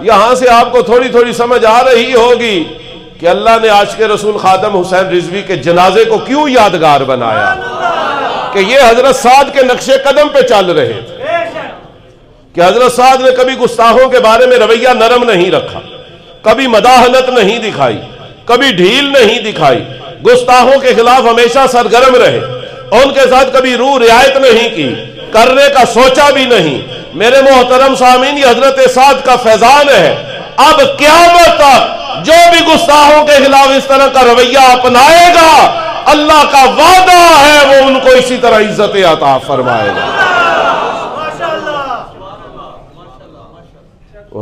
یہاں سے آپ کو تھوڑی تھوڑی سمجھ آ رہی ہوگی کہ اللہ نے عاشق رسول خادم حسین رضوی کے جنازے کو کیوں یادگار بنایا، کہ یہ حضرت سعد کے نقش قدم پہ چل رہے تھے، کہ حضرت سعد نے کبھی گستاخوں کے بارے میں رویہ نرم نہیں رکھا، کبھی مداحنت نہیں دکھائی، کبھی ڈھیل نہیں دکھائی، گستاخوں کے خلاف ہمیشہ سرگرم رہے، ان کے ساتھ کبھی روح رعایت نہیں کی، کرنے کا سوچا بھی نہیں۔ میرے محترم سامعین، یہ حضرت سعد کا فیضان ہے۔ اب قیامت تک جو بھی گستاخوں کے خلاف اس طرح کا رویہ اپنائے گا، اللہ کا وعدہ ہے وہ ان کو اسی طرح عزت عطا فرمائے گا۔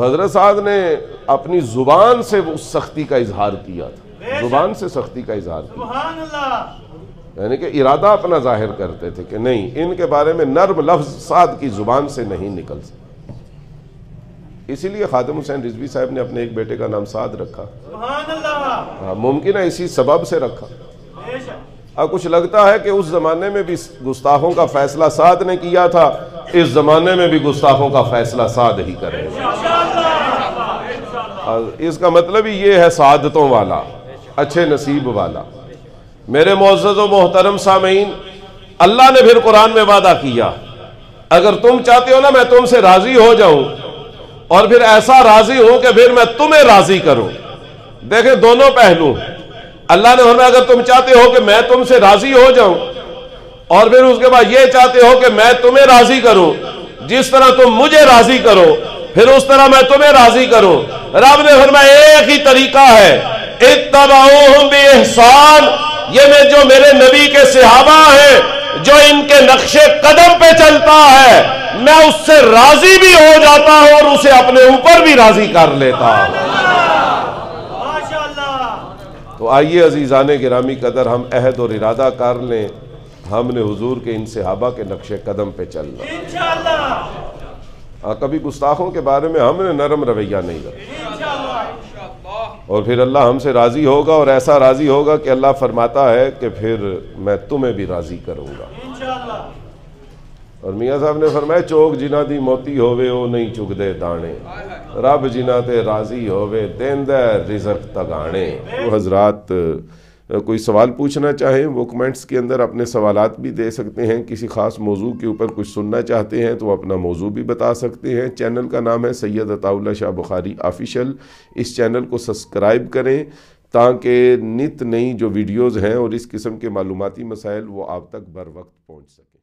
حضرت سعد نے اپنی زبان سے اس سختی کا اظہار کیا تھا، زبان سے سختی کا اظہار کیا، یعنی کہ ارادہ اپنا ظاہر کرتے تھے کہ نہیں، ان کے بارے میں نرم لفظ سعد کی زبان سے نہیں نکل سکتے۔ اسی لیے خادم حسین رضوی صاحب نے اپنے ایک بیٹے کا نام سعد رکھا، ممکن ہے اسی سبب سے رکھا۔ اب کچھ لگتا ہے کہ اس زمانے میں بھی گستاخوں کا فیصلہ سعد نے کیا تھا، اس زمانے میں بھی گستاخوں کا فیصلہ سعد ہی کرے گا۔ اس کا مطلب ہی یہ ہے سعادتوں والا، اچھے نصیب والا۔ میرے معزز و محترم سامعین، اللہ نے پھر قرآن میں وعدہ کیا، اگر تم چاہتے ہو نا میں تم سے راضی ہو جاؤں، اور پھر ایسا راضی ہوں کہ پھر میں تمہیں راضی کروں۔ دیکھیں دونوں پہلو، اللہ نے فرمایا اگر تم چاہتے ہو کہ میں تم سے راضی ہو جاؤں، اور پھر اس کے بعد یہ چاہتے ہو کہ میں تمہیں راضی کروں، جس طرح تم مجھے راضی کرو پھر اس طرح میں تمہیں راضی کروں۔ رب نے فرمایا ایک ہی طریقہ ہے، اتبعوہم بإحسان، یہ میں جو میرے نبی کے صحابہ ہیں، جو ان کے نقش قدم پہ چلتا ہے، میں اس سے راضی بھی ہو جاتا ہوں اور اسے اپنے اوپر بھی راضی کر لیتا ہوں۔ تو آئیے عزیزان گرامی قدر، ہم عہد اور ارادہ کر لیں، ہم نے حضور کے ان صحابہ کے نقش قدم پہ چلنا۔ کبھی گستاخوں کے بارے میں ہم نے نرم رویہ نہیں رکھا، اور پھر اللہ ہم سے راضی ہوگا، اور ایسا راضی ہوگا کہ اللہ فرماتا ہے کہ پھر میں تمہیں بھی راضی کروں گا۔ اور میاں صاحب نے فرمایا چوک جنہ دی موتی ہووے او نہیں چگ دے دانے، رب جنہ تے راضی ہووے دیندہ رزق تگانے۔ تو حضرات کوئی سوال پوچھنا چاہیں وہ کمنٹس کے اندر اپنے سوالات بھی دے سکتے ہیں، کسی خاص موضوع کے اوپر کچھ سننا چاہتے ہیں تو وہ اپنا موضوع بھی بتا سکتے ہیں۔ چینل کا نام ہے سید عطا اللہ شاہ بخاری آفیشل، اس چینل کو سبسکرائب کریں تاکہ نت نئی جو ویڈیوز ہیں اور اس قسم کے معلوماتی مسائل وہ آپ تک بر وقت پہنچ سکیں۔